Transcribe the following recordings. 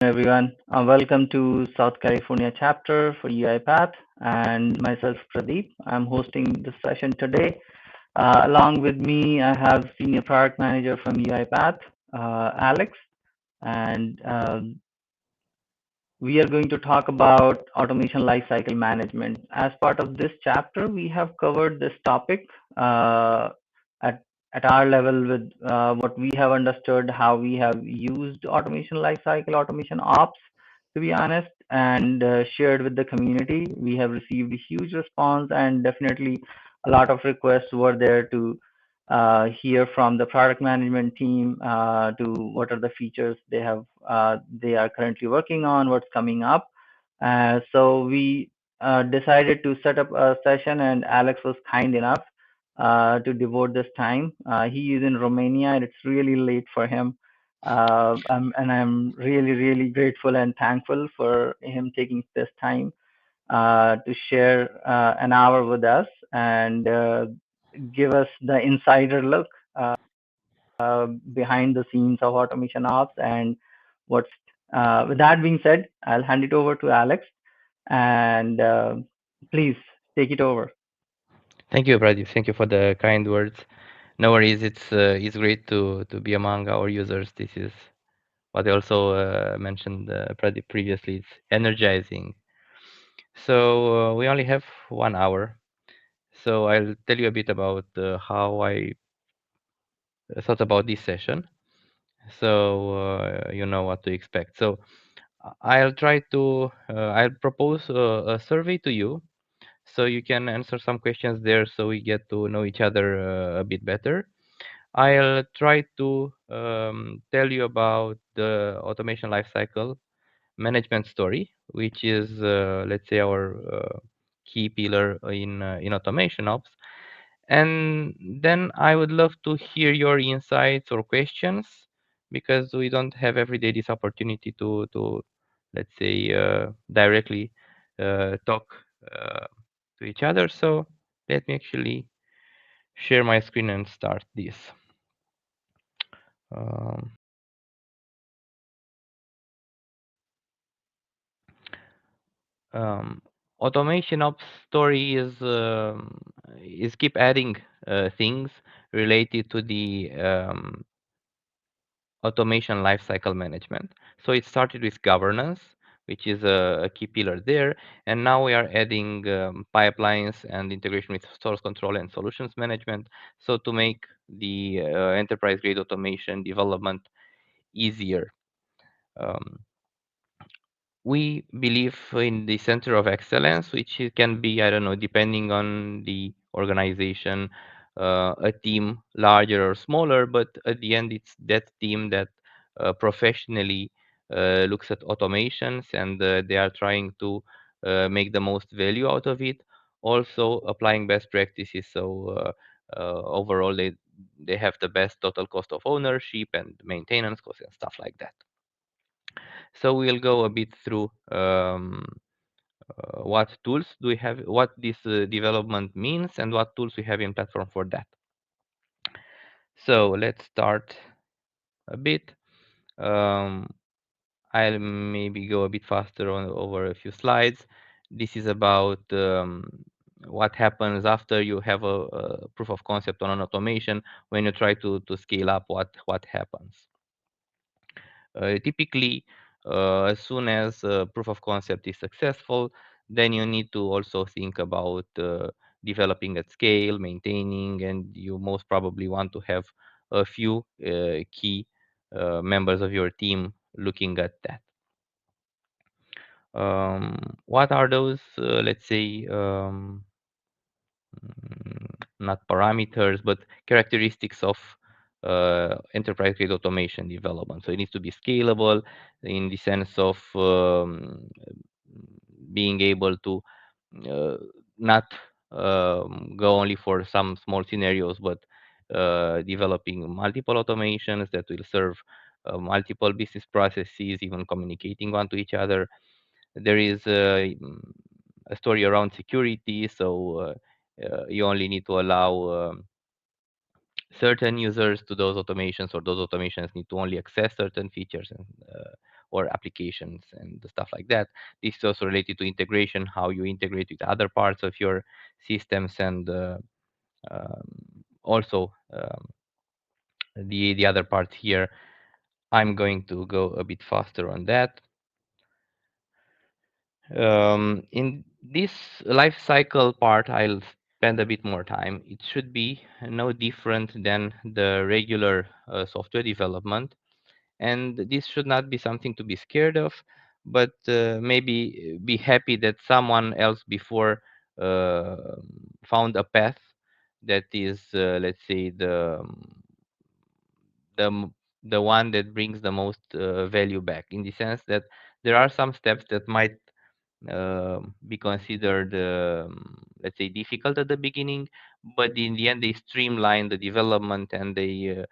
everyone. Welcome to South California chapter for UiPath and myself, Pradeep. I'm hosting this session today. Along with me, I have Senior Product Manager from UiPath, Alex, and we are going to talk about automation lifecycle management. As part of this chapter, we have covered this topic uh, at our level with what we have understood, how we have used automation lifecycle, automation ops, to be honest, and shared with the community. We have received a huge response, and definitely a lot of requests were there to hear from the product management team to what are the features they are currently working on, what's coming up. So we decided to set up a session, and Alex was kind enough to devote this time. He is in Romania, and it's really late for him. And I'm really, really grateful and thankful for him taking this time to share an hour with us and give us the insider look behind the scenes of automation ops and what's with that being said, I'll hand it over to Alex and please take it over. Thank you, Pradeep. Thank you for the kind words. No worries. It's great to be among our users. This is what I also mentioned, Pradeep, previously. It's energizing. So we only have 1 hour. So I'll tell you a bit about how I thought about this session. So you know what to expect. So I'll propose a survey to you, so you can answer some questions there, so we get to know each other a bit better. I'll try to tell you about the automation lifecycle management story, which is, let's say, our key pillar in automation ops. And then I would love to hear your insights or questions, because we don't have every day this opportunity to let's say, directly talk uh, to each other. So let me actually share my screen and start this. Um, um, Automation ops story is keep adding things related to the automation lifecycle management. So it started with governance, which is a key pillar there, and now we are adding pipelines and integration with source control and solutions management. So to make the enterprise grade automation development easier. Um, we believe in the center of excellence, which can be, I don't know, depending on the organization, a team larger or smaller, but at the end, it's that team that professionally looks at automations, and they are trying to make the most value out of it, also applying best practices. So overall, they have the best total cost of ownership and maintenance costs and stuff like that. So we'll go a bit through what tools do we have, what this development means, and what tools we have in platform for that. So let's start a bit. Um, I'll maybe go a bit faster on over a few slides. This is about what happens after you have a proof of concept on an automation. When you try to scale up, what happens. Typically, as soon as proof of concept is successful, then you need to also think about developing at scale, maintaining, and you most probably want to have a few key members of your team looking at that. What are those, let's say, not parameters, but characteristics of enterprise grade automation development? So it needs to be scalable in the sense of being able to uh, not go only for some small scenarios, but developing multiple automations that will serve multiple business processes, even communicating one to each other. There is a story around security, so you only need to allow certain users to those automations, or those automations need to only access certain features and or applications and stuff like that. This is also related to integration, how you integrate with other parts of your systems, and um, also the other part here. I'm going to go a bit faster on that. In this life cycle part, I'll spend a bit more time. It should be no different than the regular software development, and this should not be something to be scared of, but maybe be happy that someone else before uh, found a path that is, let's say, the one that brings the most value back, in the sense that there are some steps that might be considered, let's say, difficult at the beginning, but in the end they streamline the development, and they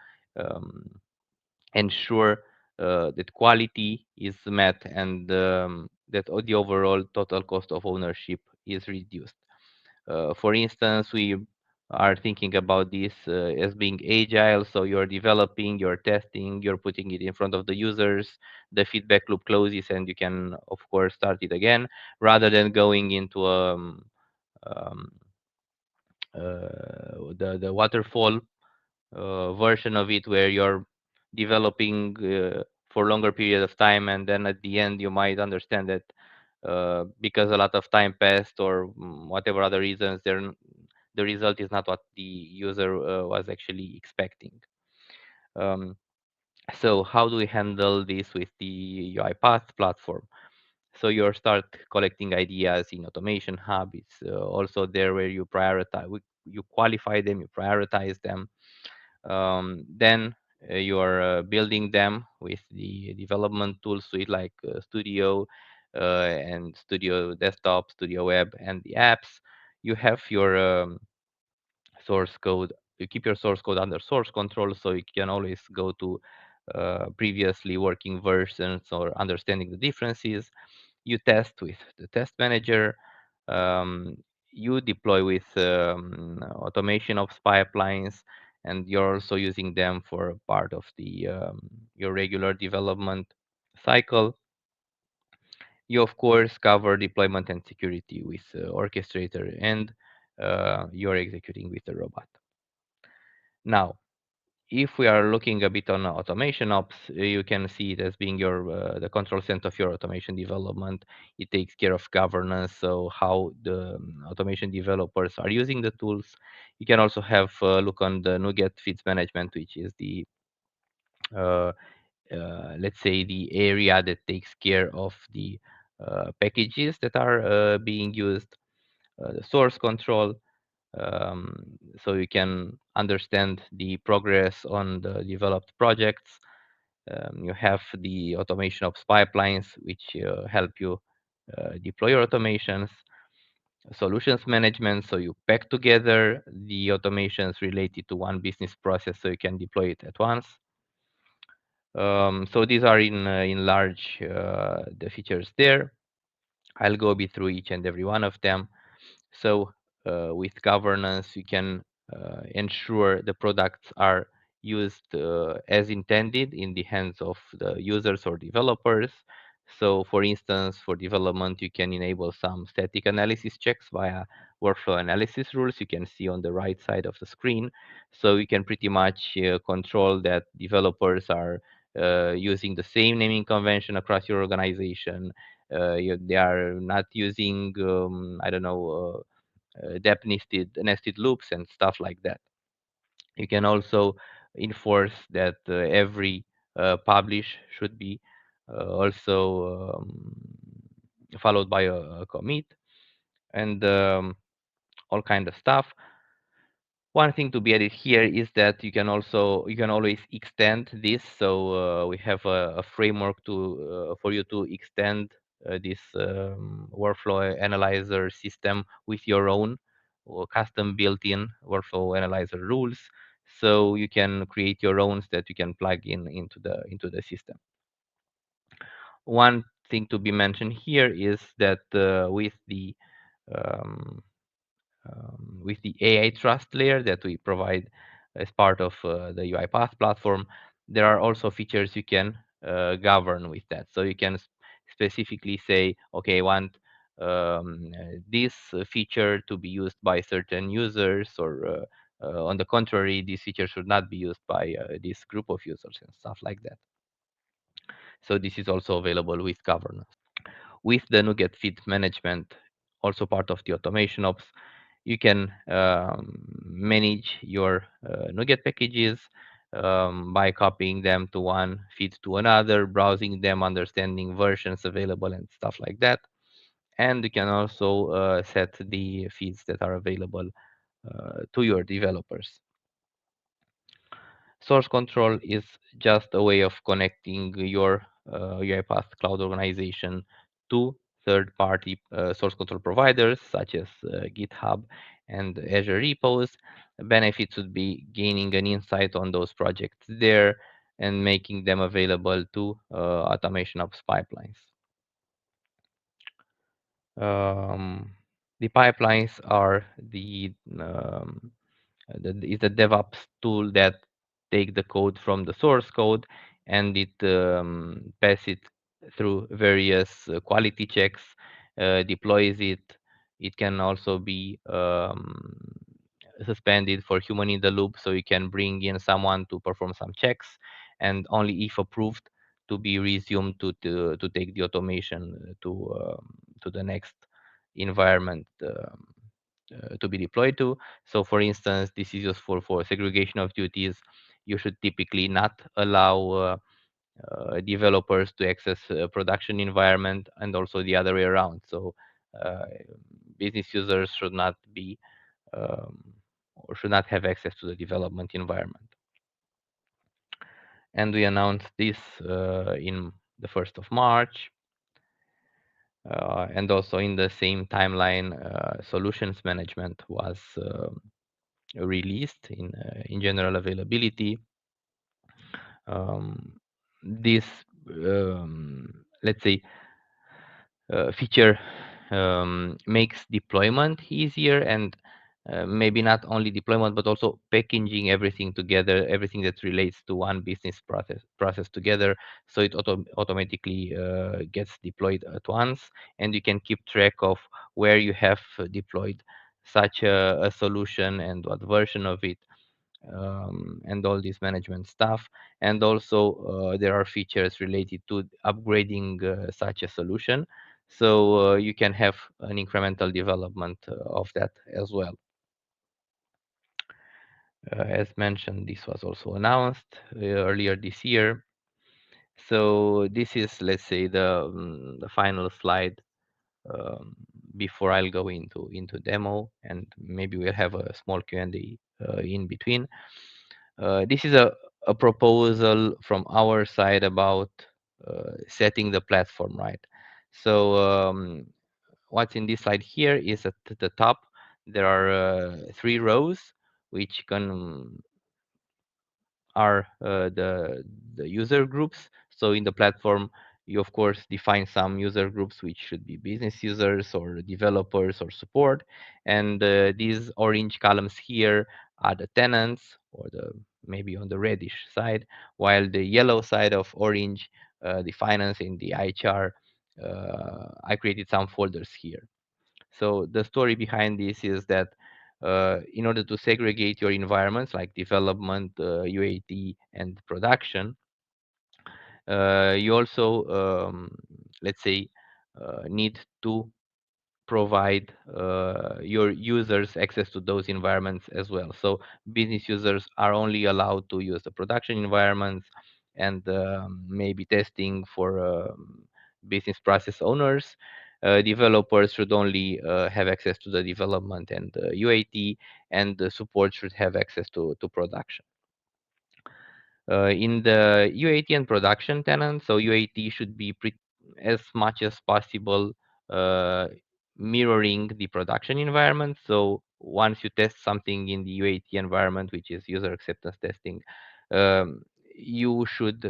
ensure that quality is met, and that the overall total cost of ownership is reduced. For instance, we are thinking about this as being agile. So you're developing, you're testing, you're putting it in front of the users, the feedback loop closes, and you can, of course, start it again, rather than going into um, the waterfall version of it, where you're developing for longer period of time, and then at the end you might understand that because a lot of time passed, or whatever other reasons, the result is not what the user was actually expecting. Um, so how do we handle this with the UiPath platform? So you start collecting ideas in Automation Hub. It's also there where you prioritize, you qualify them, you prioritize them. Then you are building them with the development tool suite like Studio and Studio Desktop, Studio Web, and the apps. You have your source code. You keep your source code under source control, so you can always go to previously working versions or understanding the differences. You test with the test manager. um, you deploy with automation of pipelines, and you're also using them for part of the your regular development cycle. You of course cover deployment and security with orchestrator, and you're executing with the robot. Now, if we are looking a bit on automation ops, you can see it as being your the control center of your automation development. It takes care of governance, so how the automation developers are using the tools. You can also have look on the NuGet feeds management, which is the uh, let's say the area that takes care of the packages that are being used, the source control, um, so you can understand the progress on the developed projects. You have the automation of pipelines, which help you deploy your automations. Solutions management, so you pack together the automations related to one business process, so you can deploy it at once. So these are in large the features there. I'll go a bit through each and every one of them. So with governance, you can ensure the products are used as intended in the hands of the users or developers. So for instance, for development, you can enable some static analysis checks via workflow analysis rules. You can see on the right side of the screen. So you can pretty much control that developers are using the same naming convention across your organization. They are not using, I don't know, depth nested loops and stuff like that. You can also enforce that every publish should be also followed by a commit, and all kind of stuff. One thing to be added here is that you can always extend this. So we have a framework to for you to extend this workflow analyzer system with your own or custom built-in workflow analyzer rules. So you can create your own that you can plug in into the system. One thing to be mentioned here is that um, with the AI trust layer that we provide as part of the UiPath platform, there are also features you can govern with that. So you can specifically say, okay, I want this feature to be used by certain users, or on the contrary, this feature should not be used by this group of users and stuff like that. So this is also available with governance. With the NuGet feed management, also part of the automation ops, you can manage your NuGet packages by copying them to one feed to another, browsing them, understanding versions available and stuff like that. And you can also set the feeds that are available to your developers. Source control is just a way of connecting your UiPath cloud organization to third-party source control providers such as GitHub and Azure repos. Benefits would be gaining an insight on those projects there and making them available to automation ops pipelines. Um, the pipelines are is a DevOps tool that take the code from the source code and it pass it through various quality checks, deploys it. It can also be suspended for human in the loop, so you can bring in someone to perform some checks, and only if approved to be resumed to take the automation to the next environment to be deployed to. So, for instance, this is useful for segregation of duties. You should typically not allow developers to access a production environment, and also the other way around. So, uh, business users should not be um, or should not have access to the development environment. And we announced this in the 1st of March. And also in the same timeline, solutions management was released in general availability. Um, this, let's say, feature makes deployment easier, and maybe not only deployment but also packaging everything together, everything that relates to one business process together, so it automatically gets deployed at once, and you can keep track of where you have deployed such a solution and what version of it, and all this management stuff. And also, there are features related to upgrading such a solution. So you can have an incremental development of that as well. As mentioned, this was also announced earlier this year. So this is, let's say, the final slide um, before I'll go into demo, and maybe we'll have a small Q&A in between. This is a proposal from our side about setting the platform right. So what's in this slide here is at the top there are three rows which can are the user groups. So in the platform, you of course define some user groups which should be business users or developers or support, and these orange columns here are the tenants, or the maybe on the reddish side, while the yellow side of orange, the finance and the HR, I created some folders here. So the story behind this is that in order to segregate your environments like development, UAT, and production, you also, let's say, need to provide your users access to those environments as well. So business users are only allowed to use the production environments, and maybe testing for business process owners. Developers should only have access to the development and UAT, and the support should have access to production. In the UAT and production tenant, so UAT should be as much as possible uh, mirroring the production environment. So once you test something in the UAT environment, which is user acceptance testing, um, you should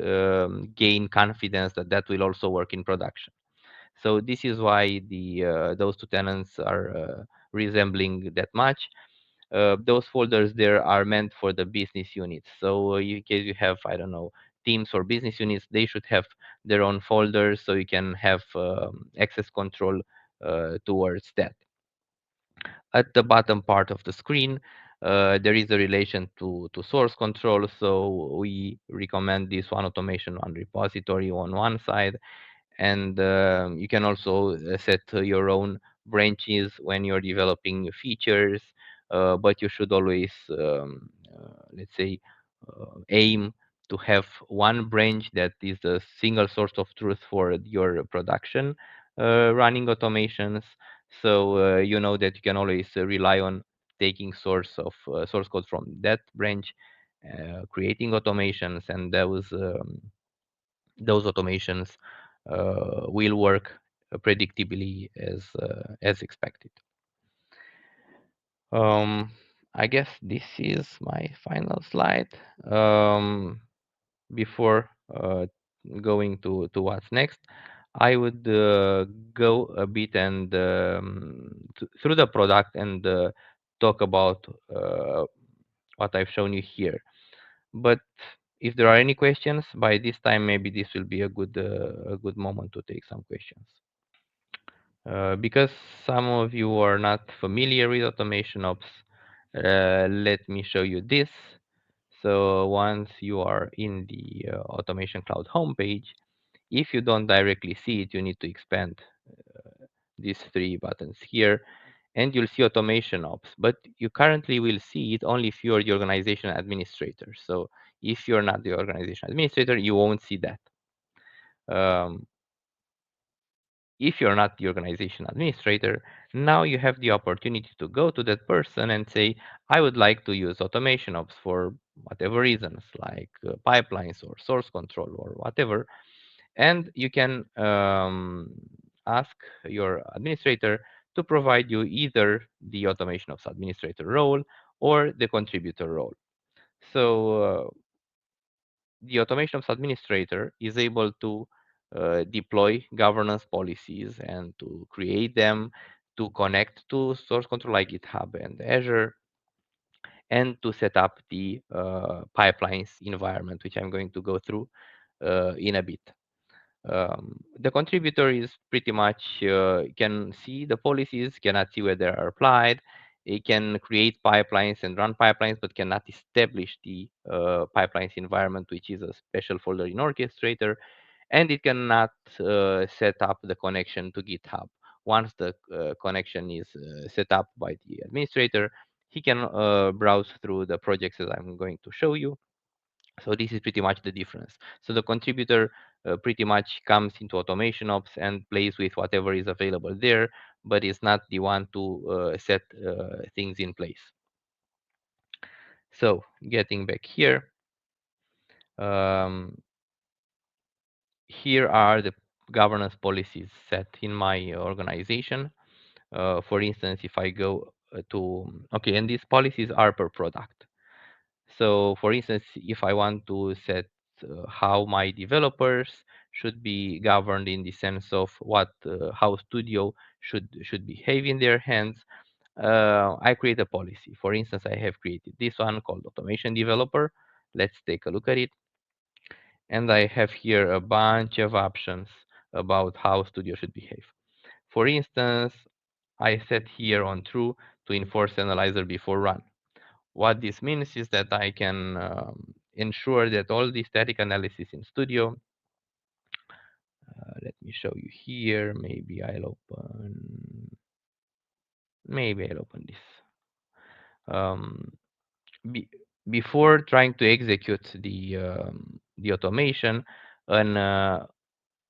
gain confidence that that will also work in production. So this is why the those two tenants are resembling that much. Those folders there are meant for the business units. So in case you have, I don't know, teams or business units, they should have their own folders, so you can have access control towards that. At the bottom part of the screen, there is a relation to source control. So we recommend this one automation on repository on one side, and you can also set your own branches when you're developing features, but you should always let's say aim to have one branch that is a single source of truth for your production running automations. So you know that you can always rely on taking source code from that branch, creating automations, and those automations will work predictably as expected. Um, I guess this is my final slide. Um, Before going to what's next, I would go a bit and through the product and talk about what I've shown you here. But if there are any questions by this time, maybe this will be a good moment to take some questions. Because some of you are not familiar with automation ops, let me show you this. So once you are in the Automation Cloud homepage, if you don't directly see it, you need to expand these three buttons here, and you'll see Automation Ops. But you currently will see it only if you're the organization administrator. So if you're not the organization administrator, you won't see that. Um, if you're not the organization administrator, now you have the opportunity to go to that person and say, I would like to use automation ops for whatever reasons, like pipelines or source control or whatever. And you can ask your administrator to provide you either the automation ops administrator role or the contributor role. So the automation ops administrator is able to deploy governance policies and to create them, to connect to source control like GitHub and Azure, and to set up the pipelines environment, which I'm going to go through in a bit. The contributor is pretty much can see the policies, cannot see where they are applied. It can create pipelines and run pipelines, but cannot establish the pipelines environment, which is a special folder in Orchestrator, and it cannot set up the connection to GitHub. Once the connection is set up by the administrator, he can browse through the projects that I'm going to show you. So this is pretty much the difference. So the contributor pretty much comes into automation ops and plays with whatever is available there, but is not the one to set things in place. So getting back here, um, here are the governance policies set in my organization. For instance, if I go okay, and these policies are per product. So, for instance, if I want to set how my developers should be governed in the sense of what how Studio should behave in their hands, I create a policy. For instance, I have created this one called Automation Developer. Let's take a look at it. And I have here a bunch of options about how Studio should behave. For instance, I set here on true to enforce analyzer before run. What this means is that I can ensure that all the static analysis in Studio, let me show you here, maybe I'll open this. Um, be, Before trying to execute the automation, an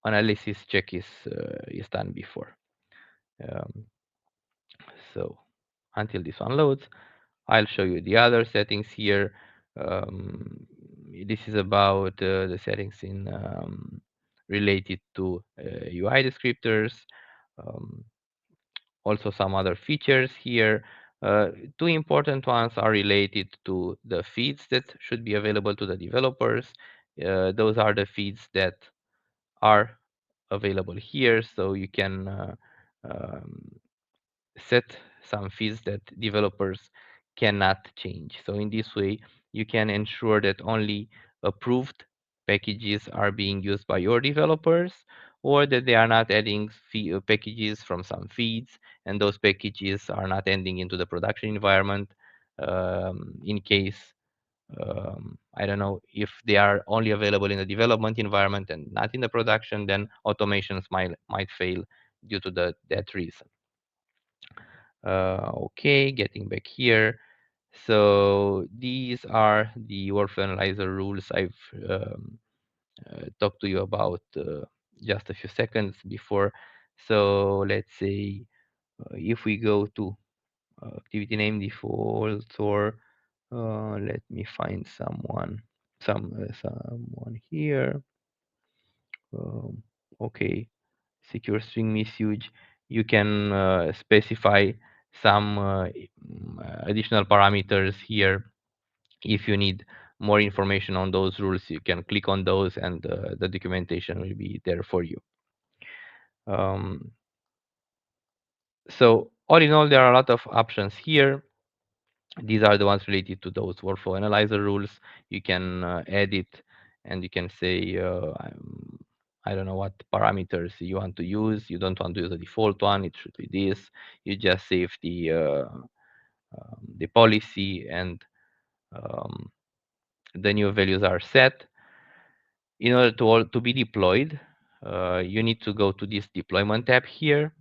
analysis check is done before. Um, so until this one loads, I'll show you the other settings here. Um, this is about the settings in related to UI descriptors. Um, Also some other features here. Uh, Two important ones are related to the feeds that should be available to the developers. Those are the feeds that are available here, so you can um, set some feeds that developers cannot change. So in this way, you can ensure that only approved packages are being used by your developers, or that they are not adding packages from some feeds, and those packages are not ending into the production environment. In case I don't know, if they are only available in the development environment and not in the production, then automations might fail due to that reason. Okay, getting back here. So these are the workflow analyzer rules I've talked to you about just a few seconds before. So let's say if we go to activity name default, or let me find someone here. Um, okay, secure string misuse. You can specify some additional parameters here. If you need more information on those rules, you can click on those, and the documentation will be there for you. Um, so all in all, there are a lot of options here. These are the ones related to those workflow analyzer rules. You can edit, and you can say, I don't know what parameters you want to use. You don't want to use the default one. It should be this. You just save the policy, and um, the new values are set. In order to be deployed, you need to go to this deployment tab here,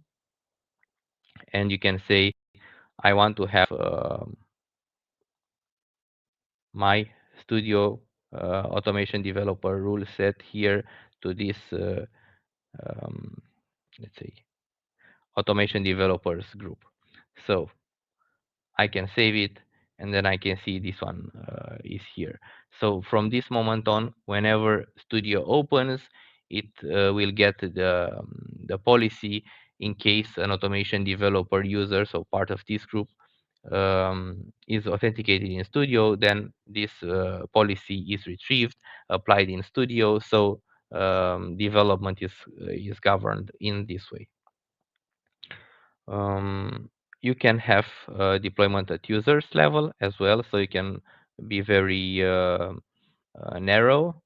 and you can say, I want to have my studio automation developer rule set here to this um, let's say automation developers group. So I can save it, and then I can see this one is here. So from this moment on, whenever studio opens, it will get the policy in case an automation developer user, so part of this group, is authenticated in Studio, then this policy is retrieved, applied in Studio. So development is governed in this way. Um, you can have deployment at users level as well, so you can be very narrow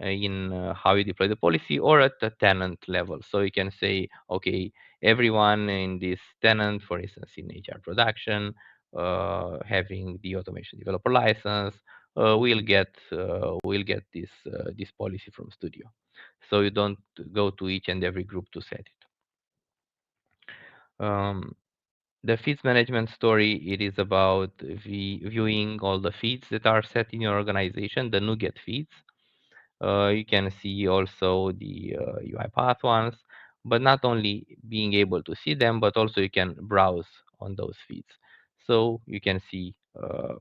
in how you deploy the policy, or at the tenant level. So you can say, okay, everyone in this tenant, for instance, in HR production, having the automation developer license, will get this policy from Studio. So you don't go to each and every group to set it. Um, the feeds management story, it is about viewing all the feeds that are set in your organization, the NuGet feeds. You can see also the UiPath ones, but not only being able to see them, but also you can browse on those feeds. So you can see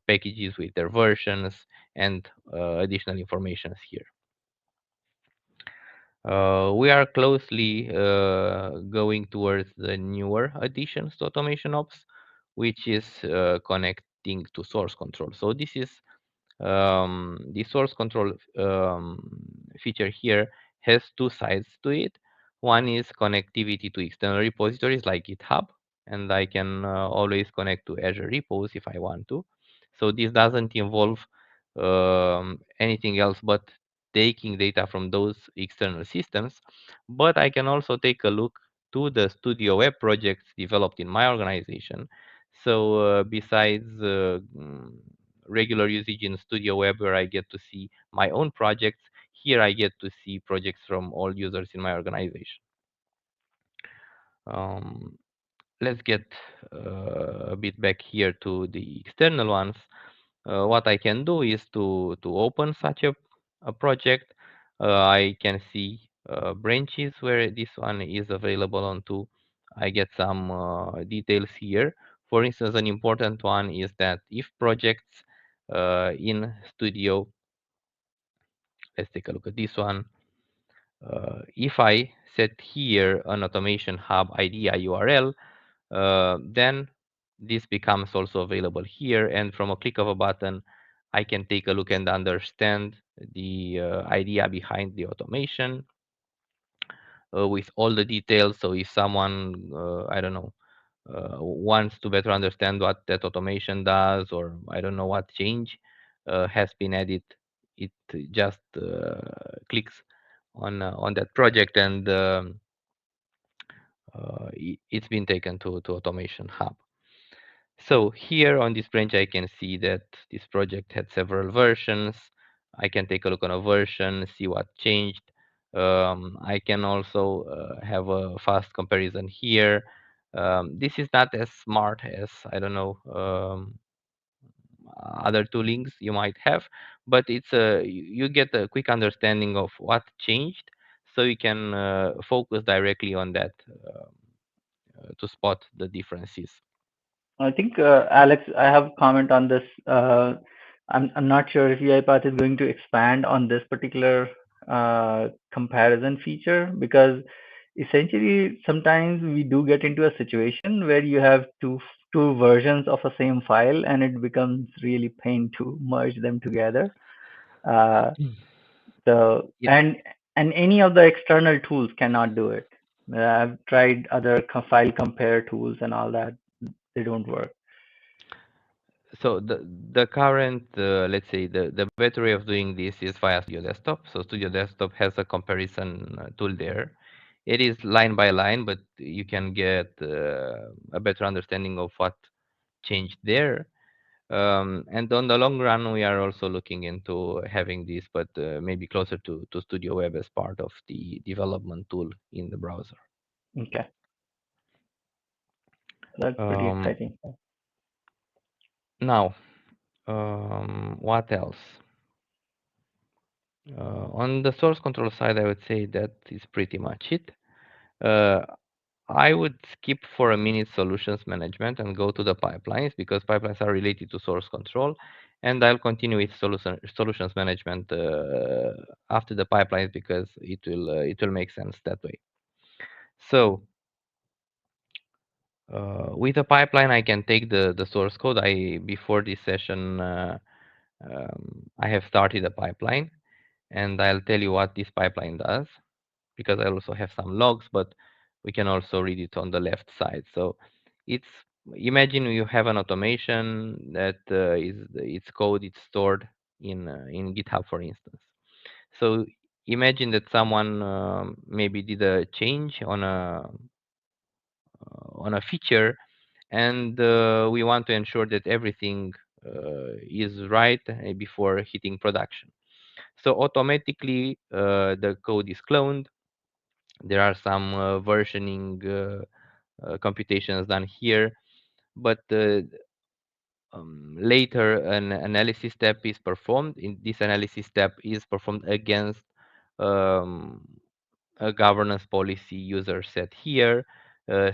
packages with their versions and additional information here. We are closely going towards the newer additions to Automation Ops, which is connecting to source control. So this is the source control feature here has two sides to it. One is connectivity to external repositories like GitHub, and I can always connect to Azure repos if I want to. So this doesn't involve anything else but taking data from those external systems. But I can also take a look to the Studio Web projects developed in my organization. So besides regular usage in Studio Web, where I get to see my own projects, here I get to see projects from all users in my organization. Um, let's get a bit back here to the external ones. What I can do is to open such a project. I can see branches where this one is available onto. I get some details here. For instance, an important one is that if projects in Studio, let's take a look at this one. If I set here an automation hub idea URL, then this becomes also available here, and from a click of a button I can take a look and understand the idea behind the automation with all the details. So if someone I don't know wants to better understand what that automation does, or I don't know what change has been added it just clicks on that project, and it's been taken to automation hub. So here on this branch, I can see that this project had several versions. I can take a look on a version, see what changed. I can also have a fast comparison here. This is not as smart as, I don't know, other toolings you might have, but it's a you get a quick understanding of what changed, so you can focus directly on that to spot the differences. I think, Alex, I have a comment on this. I'm not sure if UiPath is going to expand on this particular comparison feature, because essentially sometimes we do get into a situation where you have two versions of a same file, and it becomes really pain to merge them together. Uh, so It, and any of the external tools cannot do it. I've tried other file compare tools and all that; they don't work. so the current, let's say, the better way of doing this is via Studio Desktop. So Studio Desktop has a comparison tool there. It is line by line, but you can get a better understanding of what changed there. And on the long run, we are also looking into having this, but maybe closer to Studio Web as part of the development tool in the browser. Okay, that's pretty Um, exciting. Now, what else? On the source control side, I would say that is pretty much it. Uh, I would skip for a minute solutions management and go to the pipelines, because pipelines are related to source control. And I'll continue with solutions management after the pipelines, because it will make sense that way. So with a pipeline, I can take the source code. I Before this session, I have started a pipeline, and I'll tell you what this pipeline does, because I also have some logs, but we can also read it on the left side. So it's imagine you have an automation that is its code it's stored in GitHub, for instance. So imagine that someone maybe did a change on a feature, and we want to ensure that everything is right before hitting production. So automatically the code is cloned. There are some versioning computations done here, but later an analysis step is performed. In this analysis step is performed against um, a governance policy user set here.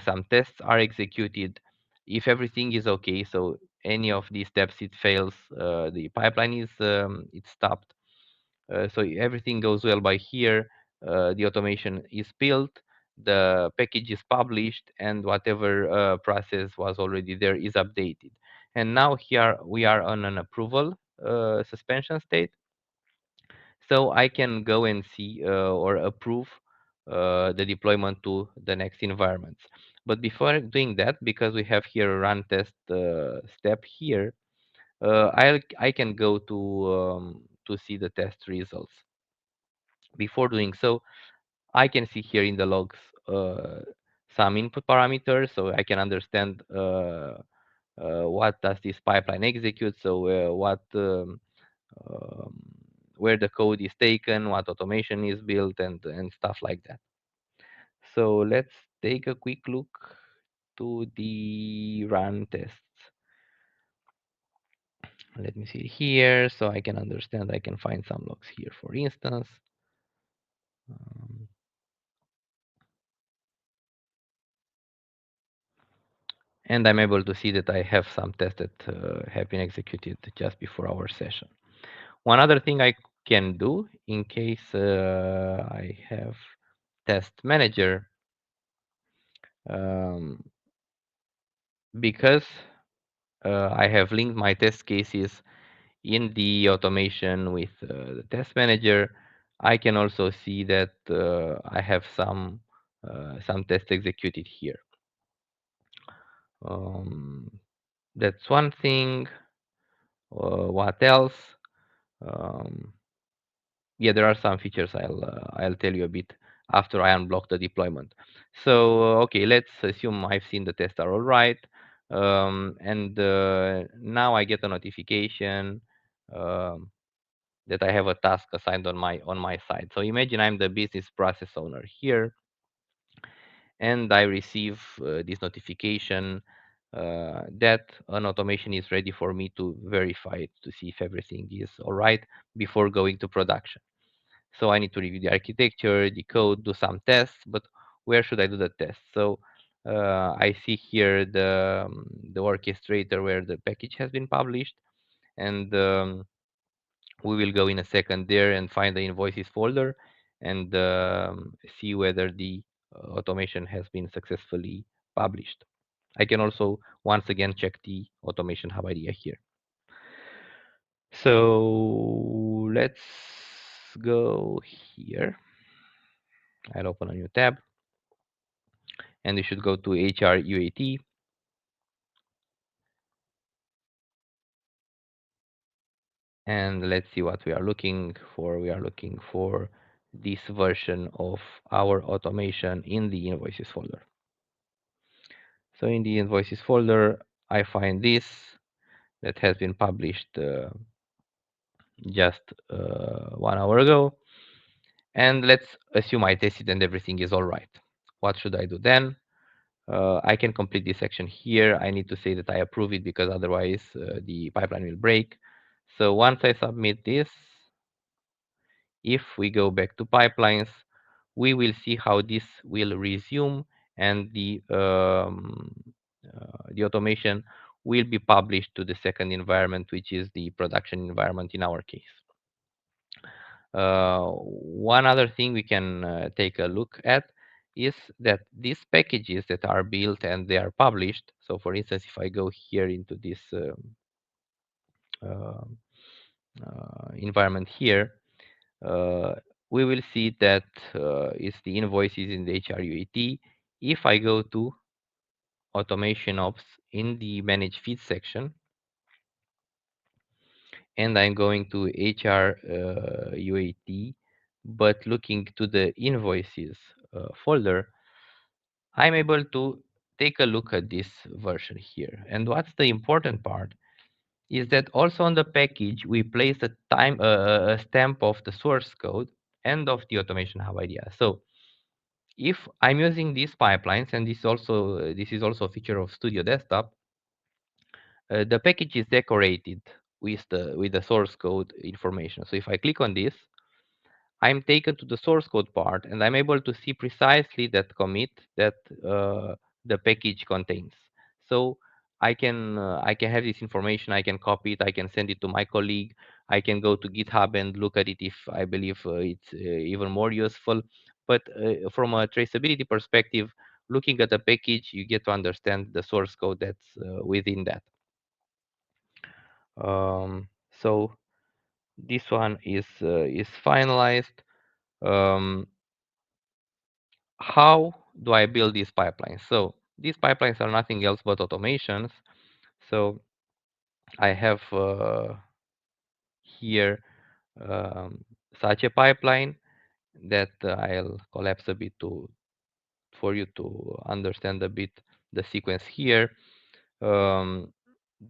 Some tests are executed. If everything is okay, so any of these steps it fails, the pipeline is it's stopped. So everything goes well by here. The automation is built, the package is published, and whatever process was already there is updated. And now here we are on an approval suspension state. So I can go and see or approve the deployment to the next environments. But before doing that, because we have here a run test step here, I can go to see the test results. Before doing so, I can see here in the logs some input parameters, so I can understand what does this pipeline execute. So um, where the code is taken, what automation is built, and stuff like that. So let's take a quick look to the run tests. Let me see here, so I can understand. I can find some logs here, for instance. Um, and I'm able to see that I have some tests that have been executed just before our session. One other thing I can do in case I have test manager, um, because I have linked my test cases in the automation with the test manager, I can also see that I have some tests executed here. Um, that's one thing. What else? Um, Yeah, there are some features I'll tell you a bit after I unblock the deployment. So okay, let's assume I've seen the tests are all right, and now I get a notification um, that I have a task assigned on my side. So imagine I'm the business process owner here, and I receive this notification that an automation is ready for me to verify it to see if everything is all right before going to production. So I need to review the architecture, the code, do some tests, but where should I do the test? So I see here the orchestrator where the package has been published, and we will go in a second there and find the invoices folder and see whether the automation has been successfully published. I can also once again check the automation hub idea here. So let's go here. I'll open a new tab and we should go to HR UAT, and let's see what we are looking for. We are looking for this version of our automation in the invoices folder. So in the invoices folder, I find this that has been published just 1 hour ago. And let's assume I tested and everything is all right. What should I do then? I can complete this section here. I need to say that I approve it because otherwise the pipeline will break. So once I submit this, if we go back to pipelines, we will see how this will resume and the automation will be published to the second environment, which is the production environment in our case. One other thing we can take a look at is that these packages that are built and they are published. So, for instance, if I go here into this uh, environment here, uh, we will see that it's the invoices in the HRUAT. If I go to automation ops in the manage feed section, and I'm going to HR UAT, but looking to the invoices folder, I'm able to take a look at this version here. And what's the important part is that also on the package, we place a stamp of the source code and of the automation hub idea. So if I'm using these pipelines, and this is also a feature of Studio Desktop, the package is decorated with the source code information. So if I click on this, I'm taken to the source code part, and I'm able to see precisely that commit that the package contains. So I can have this information. I can copy it. I can send it to my colleague. I can go to GitHub and look at it if I believe it's even more useful. But from a traceability perspective, looking at the package, you get to understand the source code that's within that. So this one is finalized. Um, how do I build these pipelines? So these pipelines are nothing else but automations. So I have here um, such a pipeline that I'll collapse a bit to for you to understand a bit the sequence here. Um,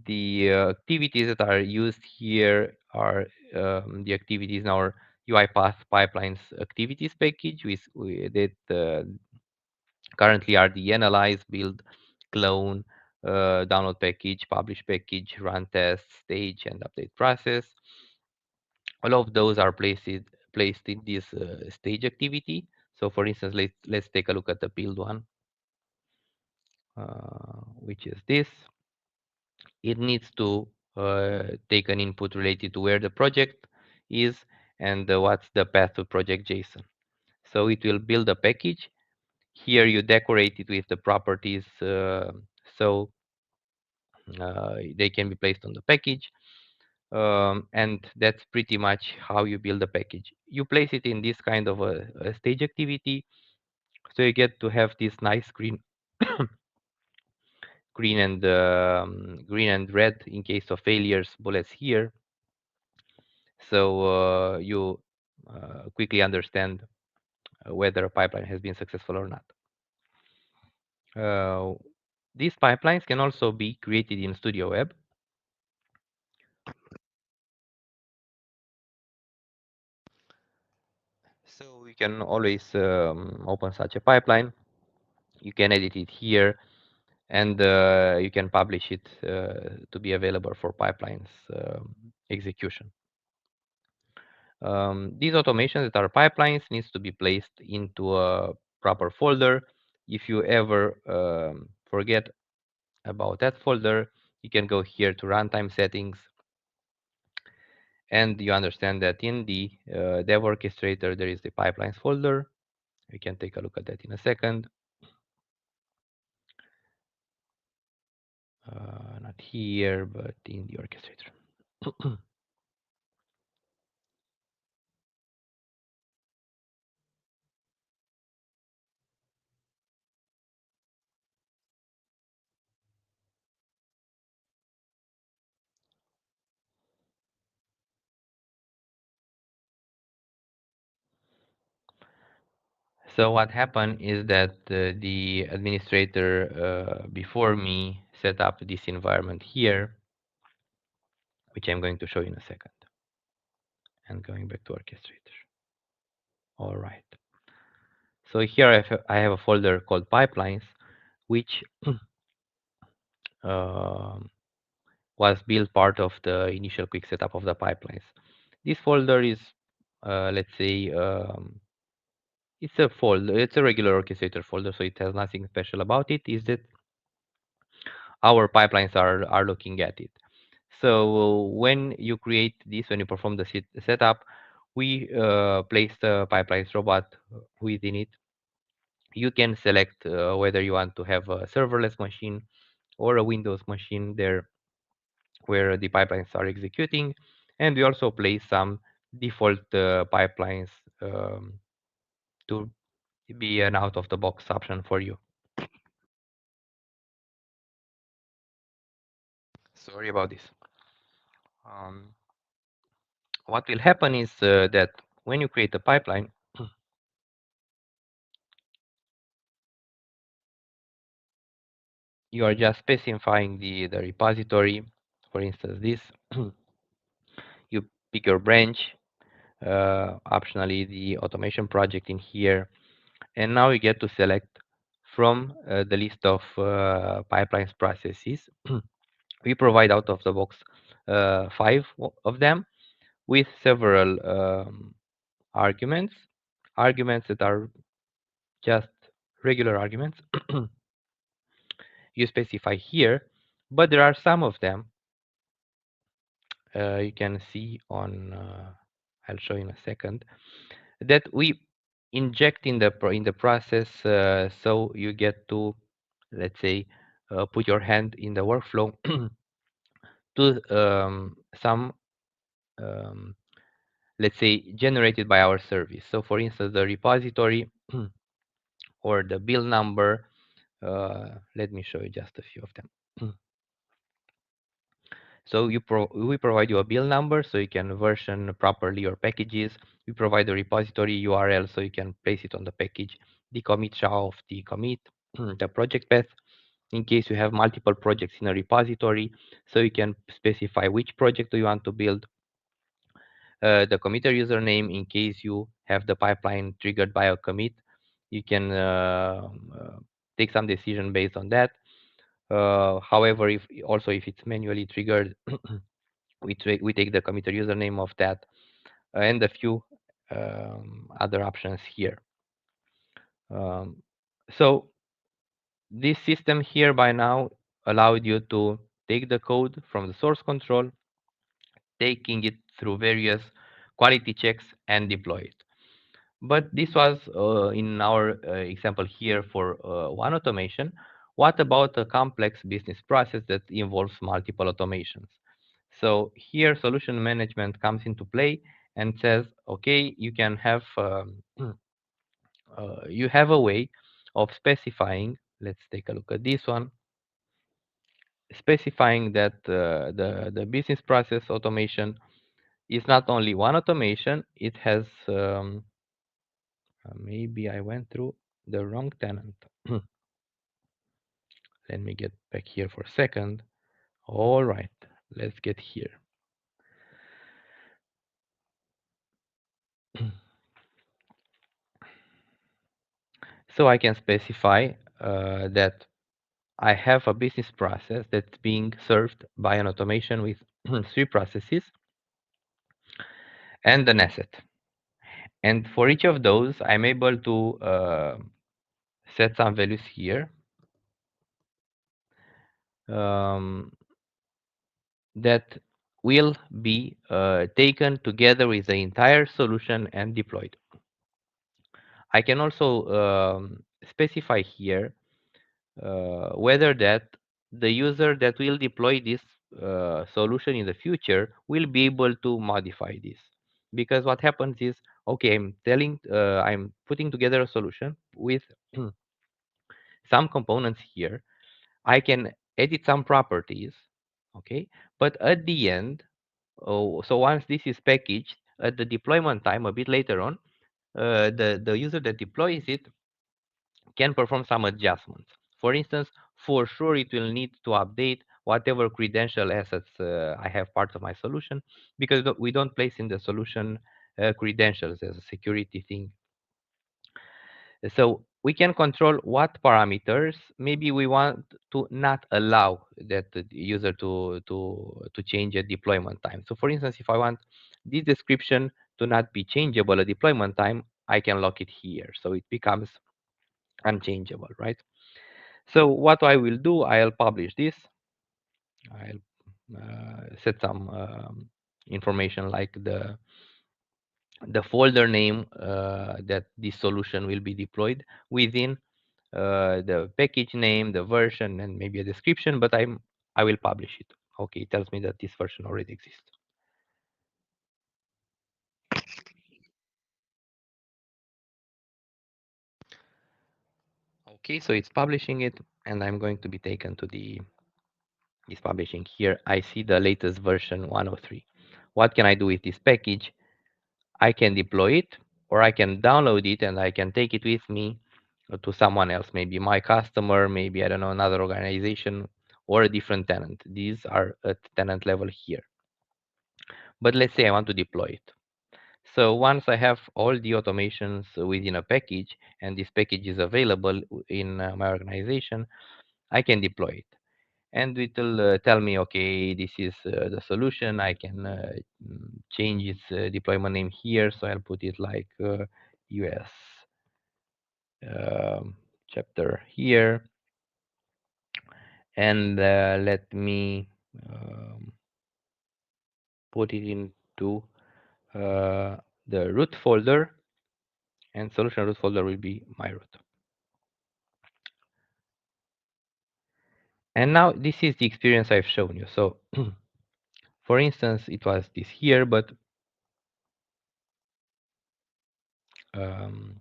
the activities that are used here are the activities in our UiPath pipelines activities package, that currently are the analyze, build, clone, download package, publish package, run test, stage, and update process. All of those are placed in this stage activity. So, for instance, let's take a look at the build one, which is this. It needs to take an input related to where the project is and what's the path to project JSON. So it will build a package. Here you decorate it with the properties so they can be placed on the package. And that's pretty much how you build a package. You place it in this kind of a stage activity, so you get to have this nice green, green and red in case of failures bullets here. So you quickly understand whether a pipeline has been successful or not. Uh, these pipelines can also be created in Studio Web. So you can always open such a pipeline. You can edit it here, and you can publish it to be available for pipelines execution. These automations that are pipelines needs to be placed into a proper folder. If you ever forget about that folder, you can go here to runtime settings, and you understand that in the dev orchestrator there is the pipelines folder. We can take a look at that in a second. Not here, but in the orchestrator. So what happened is that the administrator before me set up this environment here, which I'm going to show you in a second. And going back to orchestrator. All right. So here I have a folder called pipelines, which um was built part of the initial quick setup of the pipelines. This folder is, let's say, it's a folder. It's a regular orchestrator folder, so it has nothing special about it. Is that our pipelines are looking at it. So when you create this, when you perform the setup, we place the pipelines robot within it. You can select whether you want to have a serverless machine or a Windows machine there where the pipelines are executing. And we also place some default pipelines um, to be an out of the box option for you. Sorry about this. Um, what will happen is that when you create a pipeline, you are just specifying the repository. For instance, this you pick your branch, optionally the automation project in here, and now you get to select from the list of pipelines processes. We provide out of the box five of them with several arguments, arguments that are just regular arguments you specify here, but there are some of them you can see on, I'll show you in a second, that we inject in the process, so you get to, let's say, put your hand in the workflow to some, um, let's say, generated by our service. So for instance, the repository or the build number, let me show you just a few of them. So we provide you a build number so you can version properly your packages. We provide the repository URL so you can place it on the package, the commit SHA of the commit, the project path in case you have multiple projects in a repository, so you can specify which project do you want to build, the committer username in case you have the pipeline triggered by a commit. You can take some decision based on that. However, if it's manually triggered, we take the committer username of that and a few other options here. Um, so this system here by now allowed you to take the code from the source control, taking it through various quality checks and deploy it. But this was in our example here for one automation. What about a complex business process that involves multiple automations? So here solution management comes into play and says, okay, you can have you have a way of specifying. Let's take a look at this one. Specifying that the business process automation it's not only one automation, it has, maybe I went through the wrong tenant. Let me get back here for a second. All right, let's get here. So I can specify that I have a business process that's being served by an automation with three processes and an asset. And for each of those, I'm able to set some values here um, that will be taken together with the entire solution and deployed. I can also specify here whether that the user that will deploy this solution in the future will be able to modify this. Because what happens is, okay, I'm putting together a solution with some components here. I can edit some properties, okay? But at the end, so once this is packaged, at the deployment time, a bit later on, the user that deploys it can perform some adjustments. For instance, for sure it will need to update whatever credential assets I have part of my solution, because we don't place in the solution credentials as a security thing. So we can control what parameters maybe we want to not allow that the user to change a deployment time. So for instance, if I want this description to not be changeable at deployment time, I can lock it here. So it becomes unchangeable, right? So what I will do, I'll publish this. I'll set some information like the folder name that this solution will be deployed within, the package name, the version, and maybe a description. But I will publish it. Okay, it tells me that this version already exists. Okay, so it's publishing it, and I'm going to be taken to the this publishing here. I see the latest version 103. What can I do with this package? I can deploy it, or I can download it and I can take it with me to someone else, maybe my customer, maybe I don't know, another organization, or a different tenant. These are at tenant level here. But let's say I want to deploy it. So once I have all the automations within a package and this package is available in my organization, I can deploy it. And it will tell me, okay, this is the solution. I can change its deployment name here. So I'll put it like US chapter here. And let me put it into the root folder, and solution root folder will be my root. And now this is the experience I've shown you. So for instance, it was this here, but um,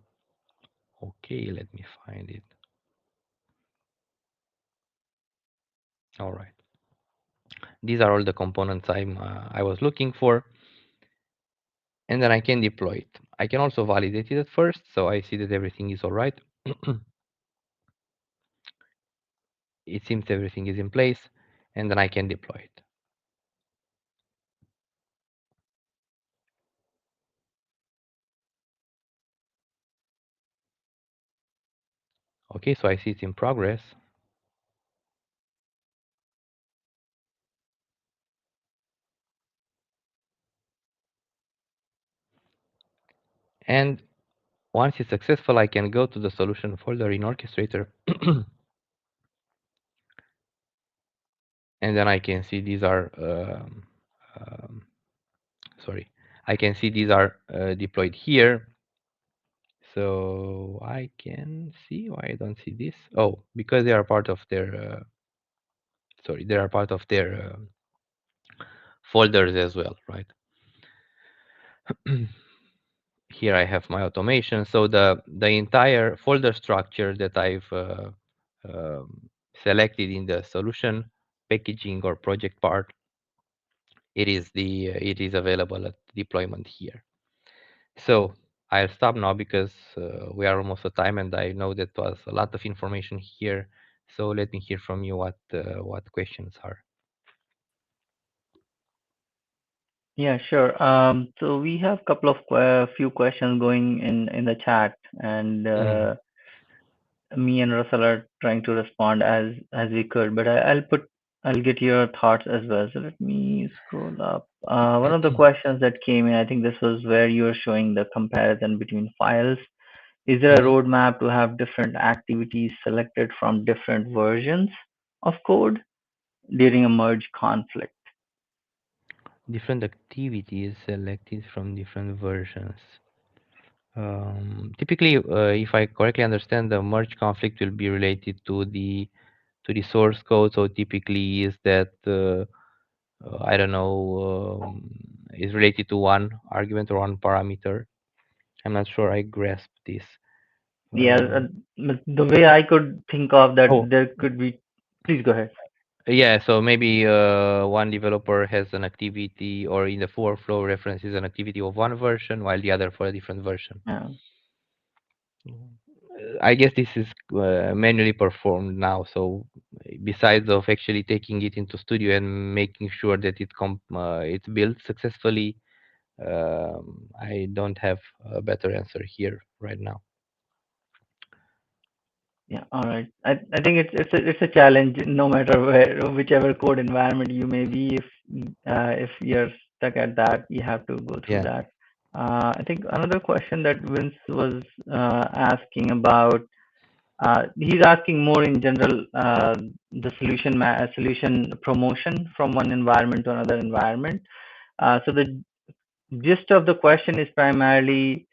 okay, let me find it. All right. These are all the components I was looking for, and then I can deploy it. I can also validate it at first, so I see that everything is all right. It seems everything is in place, and then I can deploy it. Okay, so I see it's in progress. And once it's successful, I can go to the solution folder in Orchestrator, and then I can see these are, um, sorry, I can see these are deployed here. So I can see why I don't see this. Oh, because they are part of their, sorry, they are part of their folders as well, right? Here I have my automation. So the entire folder structure that I've selected in the solution packaging or project part it is available at deployment here. So I'll stop now because we are almost at time, and I know that was a lot of information here. So let me hear from you what questions are. Yeah, sure. So we have a couple of few questions going in the chat, and Mm. me and Russell are trying to respond as we could. But I'll get your thoughts as well. So let me scroll up. One of the questions that came in, I think this was where you were showing the comparison between files. Is there a Mhm. roadmap to have different activities selected from different versions of code during a merge conflict? Different activities selected from different versions. Typically, if I correctly understand, the merge conflict will be related to the source code. So typically, is that I don't know, is related to one argument or one parameter. I'm not sure I grasp this. Yeah, Uh, the way I could think of that, oh, there could be. Please go ahead. yeah. So maybe one developer has an activity, or in the workflow references an activity of one version, while the other for a different version. Yeah, I guess this is manually performed now. So besides of actually taking it into studio and making sure that it's built successfully, I don't have a better answer here right now. yeah. All right. I think it's a challenge no matter where whichever code environment you may be. If you're stuck at that, you have to go through Yeah. that. I think another question that Vince was asking about. He's asking more in general the solution promotion from one environment to another environment. So the gist of the question is primarily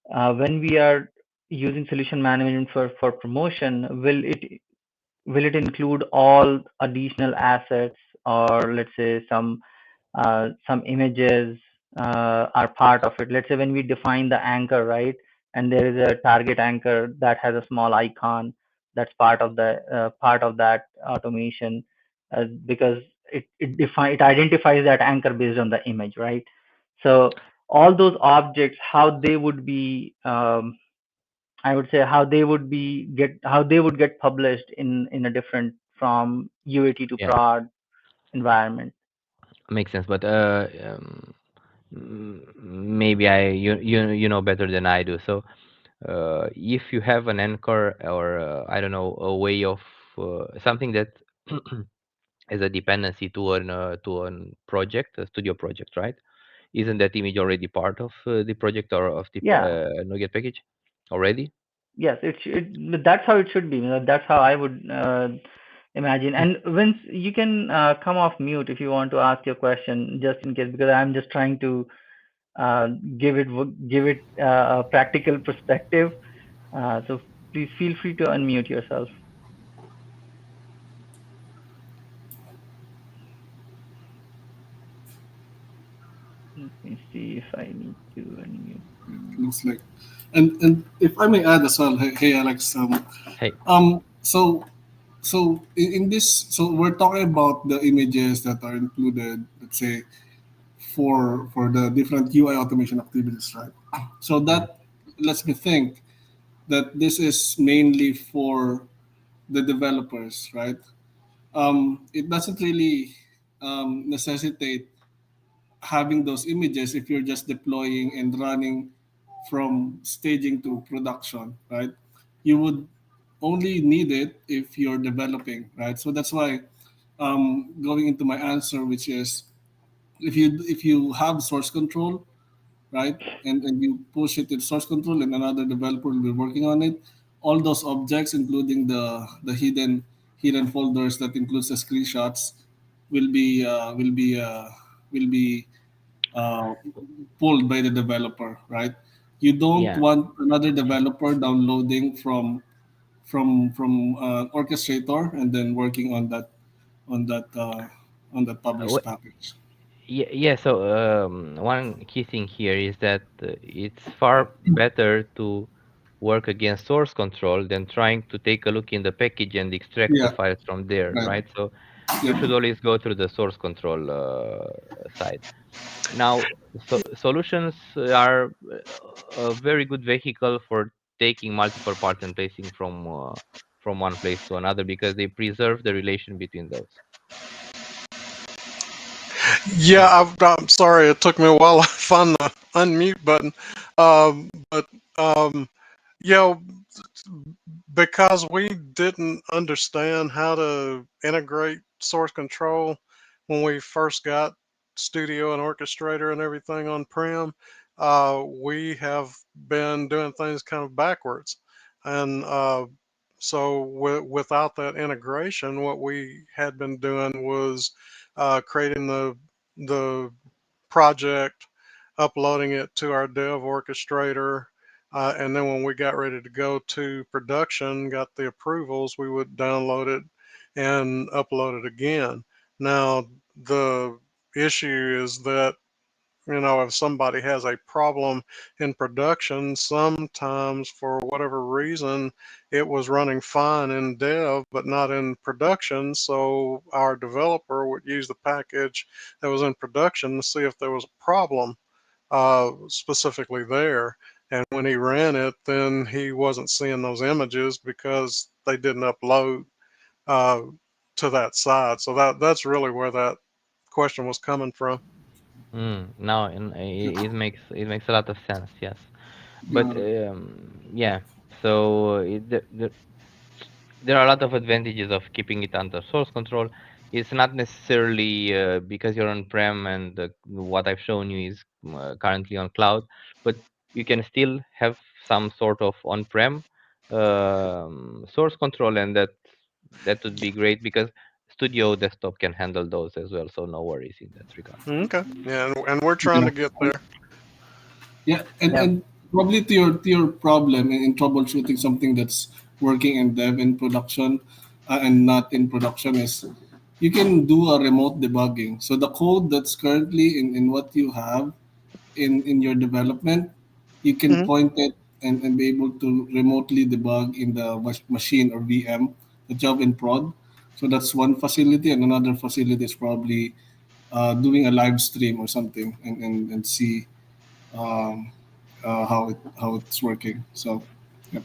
when we are using solution management for promotion, will it include all additional assets, or let's say some images are part of it. Let's say when we define the anchor, right, and there is a target anchor that has a small icon that's part of that automation, because it identifies that anchor based on the image, right? So all those objects, how they would be, I would say how they would get published in a different from UAT to Yeah, prod environment. makes sense. But maybe you know better than I do. So if you have an anchor, or I don't know, a way of something that is a dependency to an project, a studio project, right? Isn't that image already part of the project or of the Yeah. NuGet package already? Yes, that's how it should be. That's how I would imagine. And Vince, you can come off mute if you want to ask your question, just in case, because I'm just trying to uh, give it a practical perspective. So please feel free to unmute yourself. Let me see if I need to unmute you. Looks like. And if I may add as well, hey Alex, Hey, so in this, so we're talking about the images that are included, let's say for the different UI automation activities, right? So mm, that lets me think that this is mainly for the developers, right? It doesn't really necessitate having those images if you're just deploying and running from staging to production, right? You would only need it if you're developing, right? So that's why going into my answer, which is if you have source control, right, and you push it in source control, and another developer will be working on it, all those objects, including the hidden folders that includes the screenshots, will be uh, will be uh, will be uh, pulled by the developer, right? You don't yeah. want another developer downloading from orchestrator and then working on that uh, on that published package. Yeah, yeah. So one key thing here is that it's far better to work against source control than trying to take a look in the package and extract the Yeah, files from there, right. right? So you Yep. should always go through the source control side. Now, solutions are a very good vehicle for taking multiple parts and placing from one place to another because they preserve the relation between those. Yeah, I'm sorry. It took me a while to find the unmute button. But yeah, because we didn't understand how to integrate source control when we first got Studio and Orchestrator and everything on prem, we have been doing things kind of backwards. And so without that integration, what we had been doing was creating the project, uploading it to our dev orchestrator, and then when we got ready to go to production, got the approvals, we would download it and upload it again. Now, the issue is that, if somebody has a problem in production, sometimes for whatever reason, it was running fine in dev, but not in production. So our developer would use the package that was in production to see if there was a problem specifically there. And when he ran it, then he wasn't seeing those images because they didn't upload uh, to that side. So that's really where that question was coming from. Now, and it makes a lot of sense. Yes, but Got it. yeah. So there are a lot of advantages of keeping it under source control. It's not necessarily because you're on-prem and what I've shown you is currently on cloud, but you can still have some sort of on-prem source control, and that would be great because Studio Desktop can handle those as well. So no worries in that regard. Okay. Yeah, and we're trying Yeah. to get there. Yeah, Yeah. and probably to your problem in troubleshooting something that's working in dev in production and not in production is you can do a remote debugging. So the code that's currently in what you have in your development, you can Hmm. point it and be able to remotely debug in the machine or VM that you have in prod. So that's one facility, and another facility is probably doing a live stream or something and see um, how it's working. So, yeah.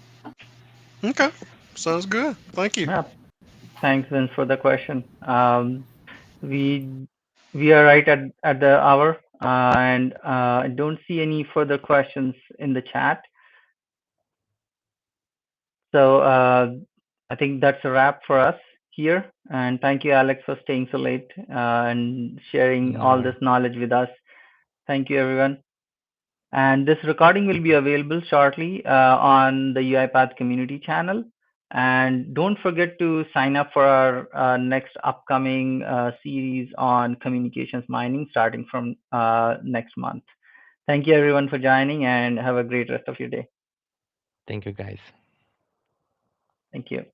Okay. Sounds good. Thank you. Yeah. Thanks, Vince, for the question. We we are right at the hour, and I don't see any further questions in the chat. So I think that's a wrap for us here. And thank you, Alex, for staying so late and sharing all No, this knowledge with us. Thank you, everyone. And this recording will be available shortly on the UiPath community channel. And don't forget to sign up for our next upcoming series on communications mining starting from next month. Thank you, everyone, for joining, and have a great rest of your day. thank you guys. Thank you.